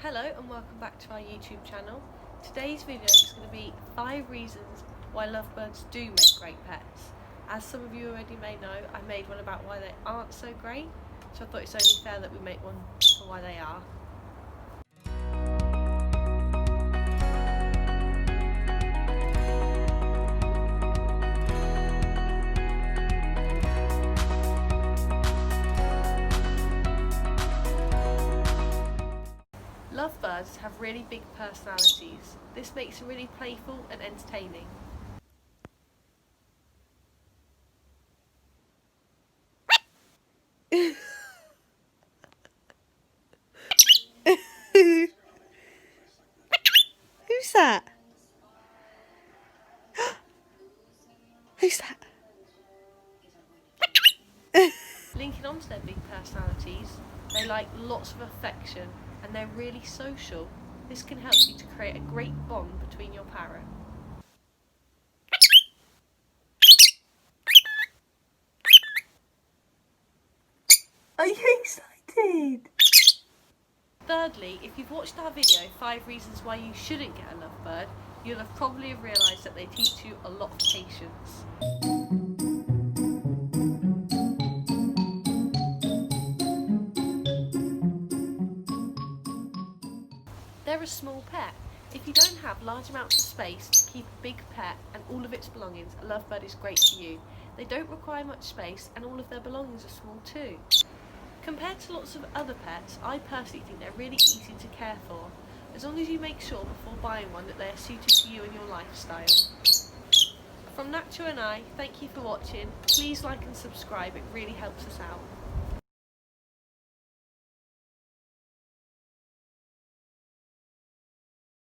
Hello and welcome back to our YouTube channel. Today's video is going to be 5 reasons why lovebirds do make great pets. As some of you already may know, I made one about why they aren't so great, so I thought it's only fair that we make one for why they are. Lovebirds have really big personalities. This makes them really playful and entertaining. Who's that? Who's that? Linking onto their big personalities, they like lots of affection and they're really social. This can help you to create a great bond between your parrot. Are you excited? Thirdly, if you've watched our video 5 reasons why you shouldn't get a lovebird, you'll have probably realised that they teach you a lot of patience. They're a small pet. If you don't have large amounts of space to keep a big pet and all of its belongings, a lovebird is great for you. They don't require much space and all of their belongings are small too. Compared to lots of other pets, I personally think they're really easy to care for, as long as you make sure before buying one that they are suited to you and your lifestyle. From Nacho and I, thank you for watching. Please like and subscribe, it really helps us out.